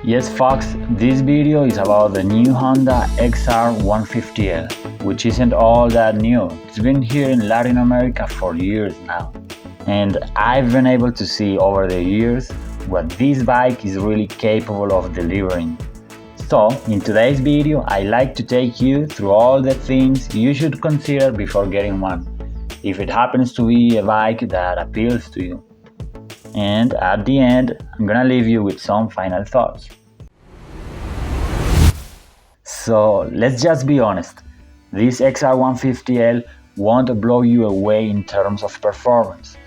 Yes folks, this video is about the new Honda XR150L, which isn't all that new. It's been here in Latin America for years now. And I've been able to see over the years what this bike is really capable of delivering. So, in today's video, I like to take you through all the things you should consider before getting one, if it happens to be a bike that appeals to you. And at the end, I'm gonna leave you with some final thoughts. So let's just be honest, this XR150L won't blow you away in terms of performance.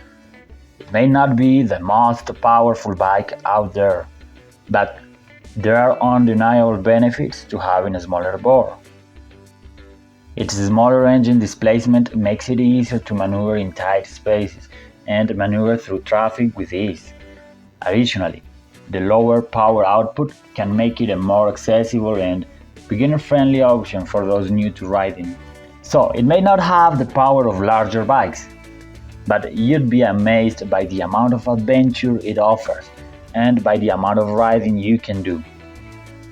It may not be the most powerful bike out there, but there are undeniable benefits to having a smaller bore. Its smaller engine displacement makes it easier to maneuver in tight spaces and maneuver through traffic with ease. Additionally, the lower power output can make it a more accessible and beginner-friendly option for those new to riding. So, it may not have the power of larger bikes, but you'd be amazed by the amount of adventure it offers and by the amount of riding you can do.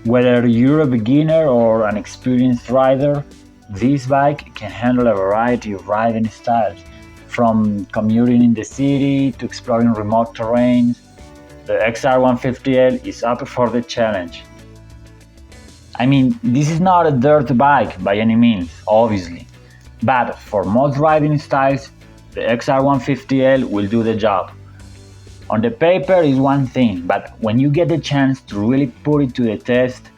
Whether you're a beginner or an experienced rider, this bike can handle a variety of riding styles, from commuting in the city to exploring remote terrains. The XR150L is up for the challenge. I mean, this is not a dirt bike by any means, obviously, but for most riding styles, the XR150L will do the job. On the paper is one thing, but when you get the chance to really put it to the test,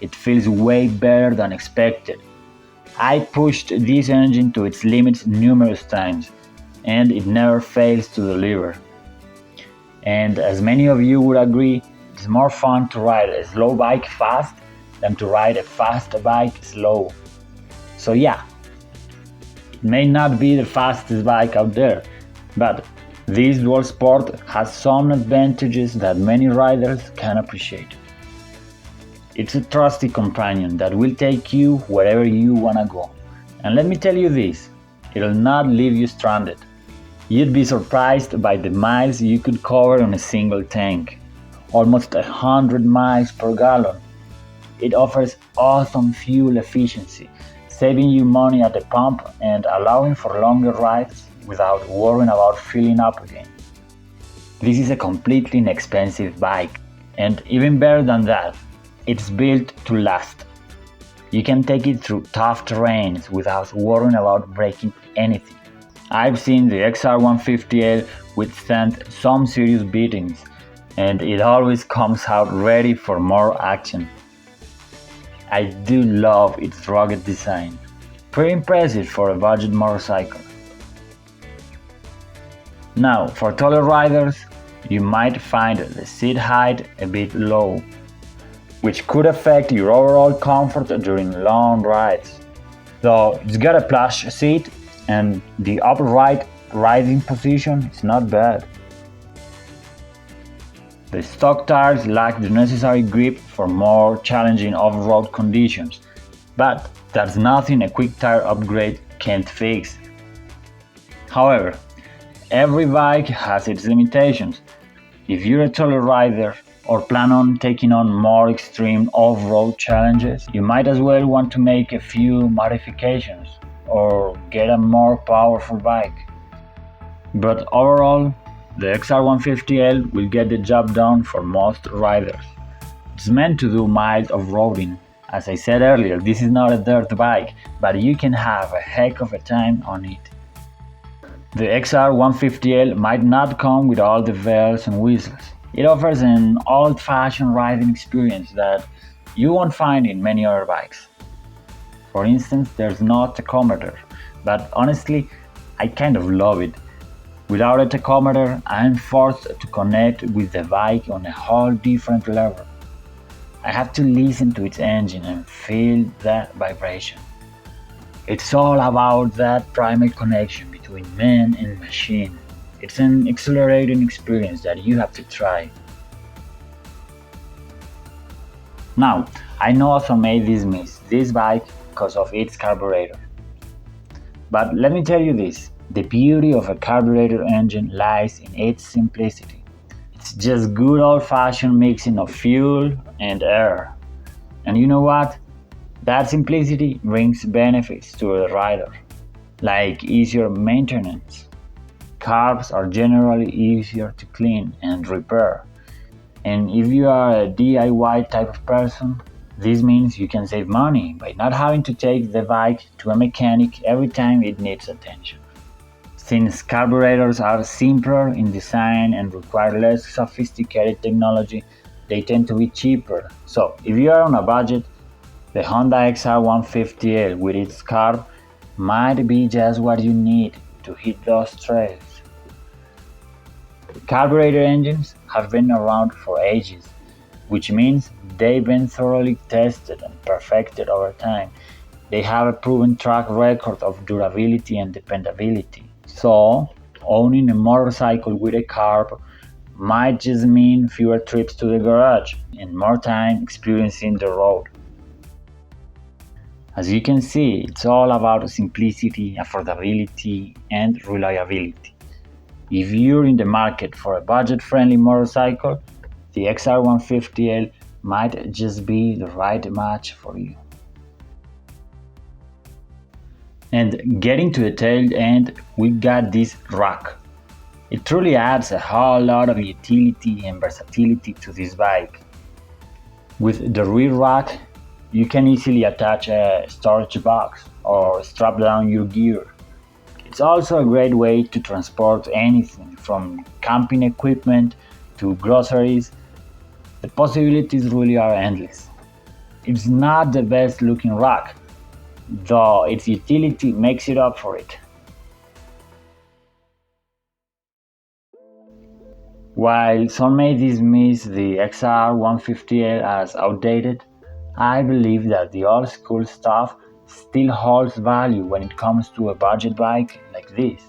it feels way better than expected. I pushed this engine to its limits numerous times, and it never fails to deliver. And as many of you would agree, it's more fun to ride a slow bike fast than to ride a fast bike slow. So yeah, it may not be the fastest bike out there, but this dualsport has some advantages that many riders can appreciate. It's a trusty companion that will take you wherever you wanna go. And let me tell you this, it'll not leave you stranded. You'd be surprised by the miles you could cover on a single tank, almost 100 miles per gallon. It offers awesome fuel efficiency, saving you money at the pump and allowing for longer rides without worrying about filling up again. This is a completely inexpensive bike, and even better than that, it's built to last. You can take it through tough terrains without worrying about breaking anything. I've seen the XR150L withstand some serious beatings, and it always comes out ready for more action. I do love its rugged design, pretty impressive for a budget motorcycle. Now, for taller riders, you might find the seat height a bit low, which could affect your overall comfort during long rides. Though it's got a plush seat and the upright riding position is not bad. The stock tires lack the necessary grip for more challenging off-road conditions, but that's nothing a quick tire upgrade can't fix. However, every bike has its limitations. If you're a taller rider or plan on taking on more extreme off-road challenges, you might as well want to make a few modifications or get a more powerful bike. But overall, the XR150L will get the job done for most riders. It's meant to do mild off-roading. As I said earlier, this is not a dirt bike, but you can have a heck of a time on it. The XR150L might not come with all the bells and whistles. It offers an old-fashioned riding experience that you won't find in many other bikes. For instance, there's no tachometer, but honestly, I kind of love it. Without a tachometer, I'm forced to connect with the bike on a whole different level. I have to listen to its engine and feel that vibration. It's all about that primal connection between man and machine. It's an exhilarating experience that you have to try. Now, I know some may dismiss this bike because of its carburetor. But let me tell you this, The beauty of a carburetor engine lies in its simplicity. It's just good old-fashioned mixing of fuel and air. And you know what? That simplicity brings benefits to the rider, like easier maintenance. Carbs are generally easier to clean and repair. And if you are a DIY type of person, this means you can save money by not having to take the bike to a mechanic every time it needs attention. Since carburetors are simpler in design and require less sophisticated technology, they tend to be cheaper. So, if you are on a budget, the Honda XR150L with its carb might be just what you need to hit those trails. Carburetor engines have been around for ages, which means they've been thoroughly tested and perfected over time. They have a proven track record of durability and dependability. So, owning a motorcycle with a carb might just mean fewer trips to the garage and more time experiencing the road. As you can see, it's all about simplicity, affordability, and reliability. If you're in the market for a budget-friendly motorcycle, the XR150L might just be the right match for you. And getting to the tail end, we got this rack. It truly adds a whole lot of utility and versatility to this bike. With the rear rack, you can easily attach a storage box or strap down your gear. It's also a great way to transport anything from camping equipment to groceries. The possibilities really are endless. It's not the best looking rack, though its utility makes it up for it. While some may dismiss the XR150L as outdated, I believe that the old school stuff still holds value when it comes to a budget bike like this.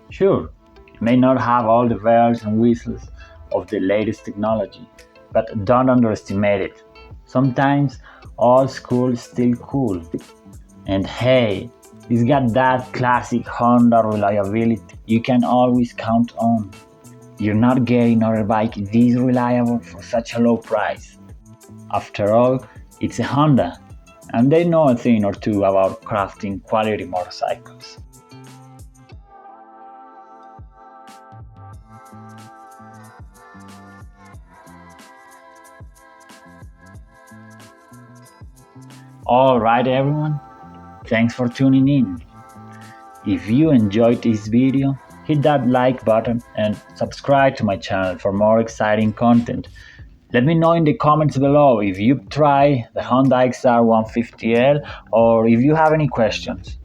Sure, it may not have all the bells and whistles of the latest technology, but don't underestimate it. Sometimes old school is still cool. And hey, it's got that classic Honda reliability you can always count on. You're not getting another bike this reliable for such a low price. After all, it's a Honda, and they know a thing or two about crafting quality motorcycles. Alright everyone, thanks for tuning in. If you enjoyed this video, hit that like button and subscribe to my channel for more exciting content. Let me know in the comments below if you've tried the Honda XR150L or if you have any questions.